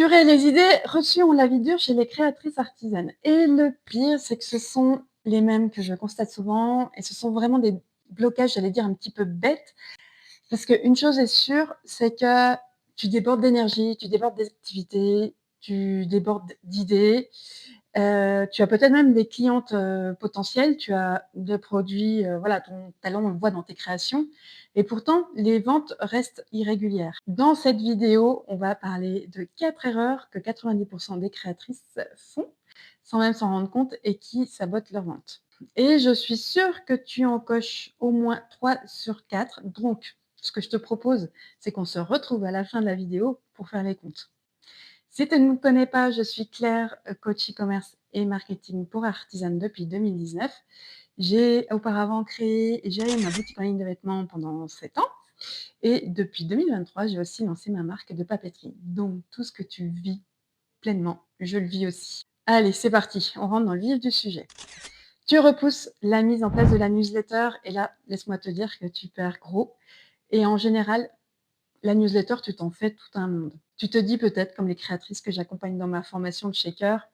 Purée, les idées reçues ont la vie dure chez les créatrices artisanes et le pire, c'est que ce sont les mêmes que je constate souvent et ce sont vraiment des blocages, j'allais dire un petit peu bêtes, parce qu'une chose est sûre, c'est que tu débordes d'énergie, tu débordes d'activités, tu débordes d'idées. Tu as peut-être même des clientes, potentielles, tu as des produits, voilà, ton talent, on le voit dans tes créations et pourtant les ventes restent irrégulières. Dans cette vidéo, on va parler de 4 erreurs que 90 des créatrices font, sans même s'en rendre compte et qui sabotent leurs ventes. Et je suis sûre que tu en coches au moins 3 sur 4. Donc ce que je te propose, c'est qu'on se retrouve à la fin de la vidéo pour faire les comptes. Si tu ne me connais pas, je suis Claire, coach e-commerce et marketing pour artisanes depuis 2019. J'ai auparavant créé et géré ma boutique en ligne de vêtements pendant 7 ans et depuis 2023, j'ai aussi lancé ma marque de papeterie. Donc tout ce que tu vis pleinement, je le vis aussi. Allez, c'est parti, on rentre dans le vif du sujet. Tu repousses la mise en place de la newsletter et là, laisse-moi te dire que tu perds gros et en général, la newsletter, tu t'en fais tout un monde. Tu te dis peut-être, comme les créatrices que j'accompagne dans ma formation de shaker,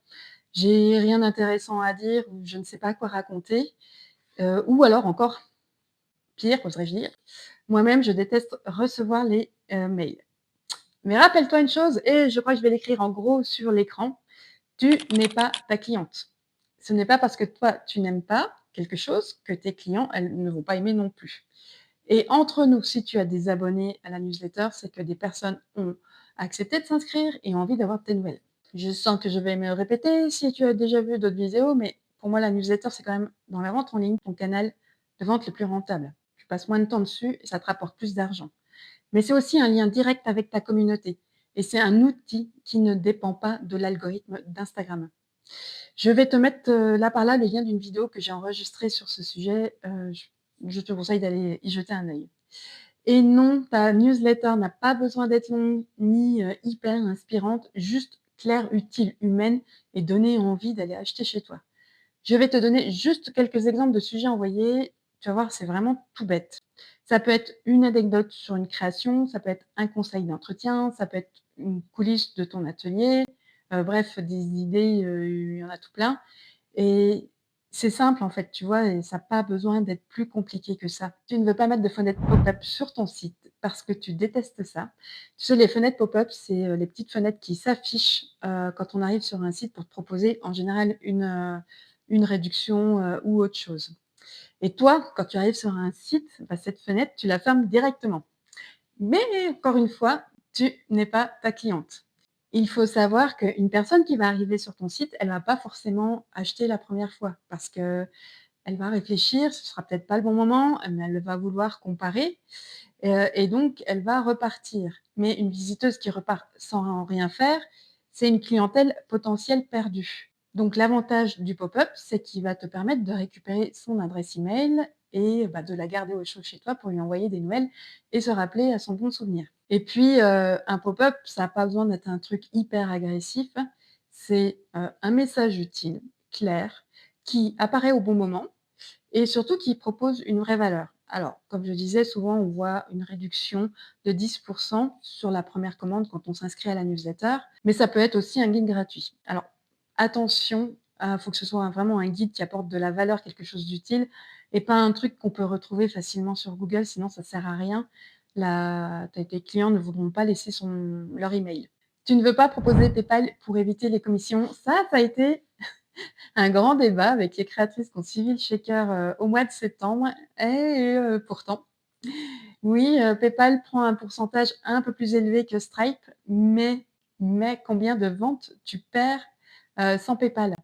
j'ai rien d'intéressant à dire ou je ne sais pas quoi raconter. Ou alors encore pire, oserais-je dire, moi-même, je déteste recevoir les mails. Mais rappelle-toi une chose, et je crois que je vais l'écrire en gros sur l'écran, tu n'es pas ta cliente. Ce n'est pas parce que toi, tu n'aimes pas quelque chose que tes clients, elles ne vont pas aimer non plus. Et entre nous, si tu as des abonnés à la newsletter, c'est que des personnes ont accepté de s'inscrire et ont envie d'avoir tes nouvelles. Je sens que je vais me répéter si tu as déjà vu d'autres vidéos, mais pour moi, la newsletter, c'est quand même dans la vente en ligne ton canal de vente le plus rentable. Tu passes moins de temps dessus et ça te rapporte plus d'argent. Mais c'est aussi un lien direct avec ta communauté. Et c'est un outil qui ne dépend pas de l'algorithme d'Instagram. Je vais te mettre là par là le lien d'une vidéo que j'ai enregistrée sur ce sujet. Je te conseille d'aller y jeter un œil. Et non, ta newsletter n'a pas besoin d'être longue ni hyper inspirante, juste claire, utile, humaine et donner envie d'aller acheter chez toi. Je vais te donner juste quelques exemples de sujets envoyés. Tu vas voir, c'est vraiment tout bête. Ça peut être une anecdote sur une création, ça peut être un conseil d'entretien, ça peut être une coulisse de ton atelier. Bref, des idées, il y en a tout plein. Et c'est simple en fait, tu vois? Et ça a pas besoin d'être plus compliqué que ça. Tu ne veux pas mettre de fenêtre pop-up sur ton site parce que tu détestes ça. Tu sais, les fenêtres pop-up, c'est, les petites fenêtres qui s'affichent, quand on arrive sur un site pour te proposer en général une réduction, ou autre chose. Et toi, quand tu arrives sur un site, bah, cette fenêtre, tu la fermes directement. Mais encore une fois, tu n'es pas ta cliente. Il faut savoir qu'une personne qui va arriver sur ton site, elle va pas forcément acheter la première fois parce qu'elle va réfléchir, ce sera peut-être pas le bon moment, mais elle va vouloir comparer, et donc elle va repartir. Mais une visiteuse qui repart sans rien faire, c'est une clientèle potentielle perdue. Donc l'avantage du pop-up, c'est qu'il va te permettre de récupérer son adresse email et bah, de la garder au chaud chez toi pour lui envoyer des nouvelles et se rappeler à son bon souvenir. Et puis, un pop-up, ça a pas besoin d'être un truc hyper agressif. C'est, un message utile, clair, qui apparaît au bon moment et surtout qui propose une vraie valeur. Alors, comme je disais, souvent on voit une réduction de 10 sur la première commande quand on s'inscrit à la newsletter, mais ça peut être aussi un guide gratuit. Alors, attention, faut que ce soit vraiment un guide qui apporte de la valeur, quelque chose d'utile et pas un truc qu'on peut retrouver facilement sur Google, sinon ça sert à rien. Tes clients ne voudront pas laisser leur email. Tu ne veux pas proposer PayPal pour éviter les commissions. Ça a été un grand débat avec les créatrices qui ont suivi le shaker, au mois de septembre et pourtant, oui, PayPal prend un pourcentage un peu plus élevé que Stripe, mais combien de ventes tu perds, sans PayPal?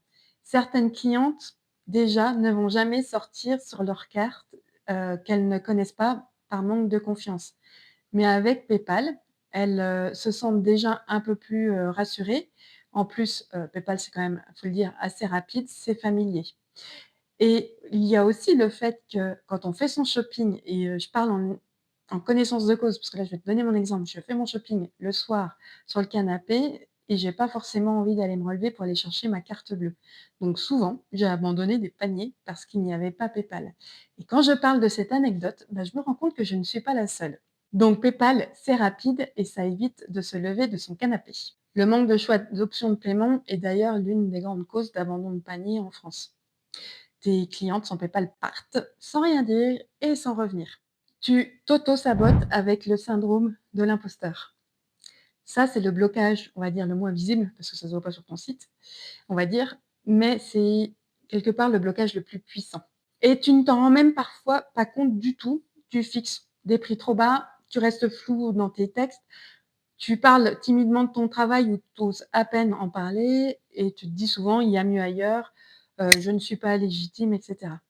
Certaines clientes, déjà, ne vont jamais sortir sur leur carte, qu'elles ne connaissent pas par manque de confiance. Mais avec PayPal, elles, se sentent déjà un peu plus, rassurées. En plus, PayPal, c'est quand même, faut le dire, assez rapide, c'est familier. Et il y a aussi le fait que quand on fait son shopping et je parle en connaissance de cause, parce que là, je vais te donner mon exemple. Je fais mon shopping le soir sur le canapé et j'ai pas forcément envie d'aller me relever pour aller chercher ma carte bleue. Donc souvent, j'ai abandonné des paniers parce qu'il n'y avait pas PayPal. Et quand je parle de cette anecdote, bah, je me rends compte que je ne suis pas la seule. Donc PayPal, c'est rapide et ça évite de se lever de son canapé. Le manque de choix d'options de paiement est d'ailleurs l'une des grandes causes d'abandon de panier en France. Tes clientes sans PayPal partent sans rien dire et sans revenir. Tu t'auto-sabotes avec le syndrome de l'imposteur. Ça, c'est le blocage, on va dire, le moins visible, parce que ça ne se voit pas sur ton site, on va dire, mais c'est quelque part le blocage le plus puissant. Et tu ne t'en rends même parfois pas compte du tout. Tu fixes des prix trop bas, tu restes flou dans tes textes, tu parles timidement de ton travail ou tu oses à peine en parler et tu te dis souvent: «Il y a mieux ailleurs, je ne suis pas légitime» et cetera.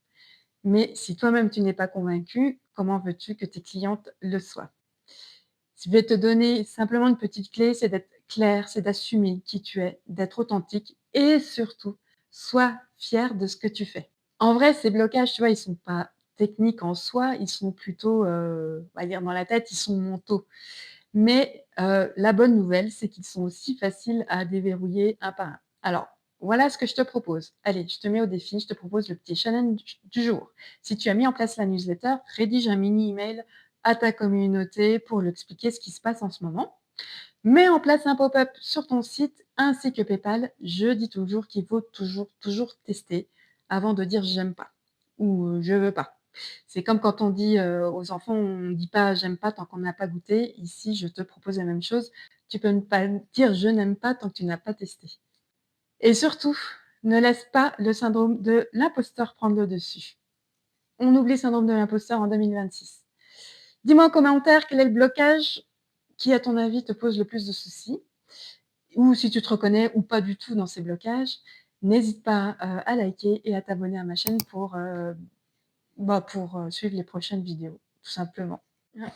Mais si toi-même tu n'es pas convaincu, comment veux-tu que tes clientes le soient? Je vais te donner simplement une petite clé, c'est d'être clair, c'est d'assumer qui tu es, d'être authentique et surtout, sois fier de ce que tu fais. En vrai, ces blocages, tu vois, ils sont pas techniques en soi, ils sont plutôt, on va dire dans la tête, ils sont mentaux. Mais, la bonne nouvelle, c'est qu'ils sont aussi faciles à déverrouiller un par un. Alors, voilà ce que je te propose. Allez, je te mets au défi, je te propose le petit challenge du jour. Si tu as mis en place la newsletter, rédige un mini email à ta communauté pour leur expliquer ce qui se passe en ce moment. Mets en place un pop-up sur ton site ainsi que PayPal. Je dis toujours qu'il faut toujours tester avant de dire «j'aime pas» ou «je veux pas». C'est comme quand on dit, aux enfants, on ne dit pas «j'aime pas» tant qu'on n'a pas goûté. Ici, je te propose la même chose. Tu peux ne pas dire «je n'aime pas» tant que tu n'as pas testé. Et surtout, ne laisse pas le syndrome de l'imposteur prendre le dessus. On oublie le syndrome de l'imposteur en 2026. Dis-moi en commentaire quel est le blocage qui, à ton avis, te pose le plus de soucis ou si tu te reconnais ou pas du tout dans ces blocages. N'hésite pas, à liker et à t'abonner à ma chaîne pour suivre les prochaines vidéos, tout simplement. Ouais.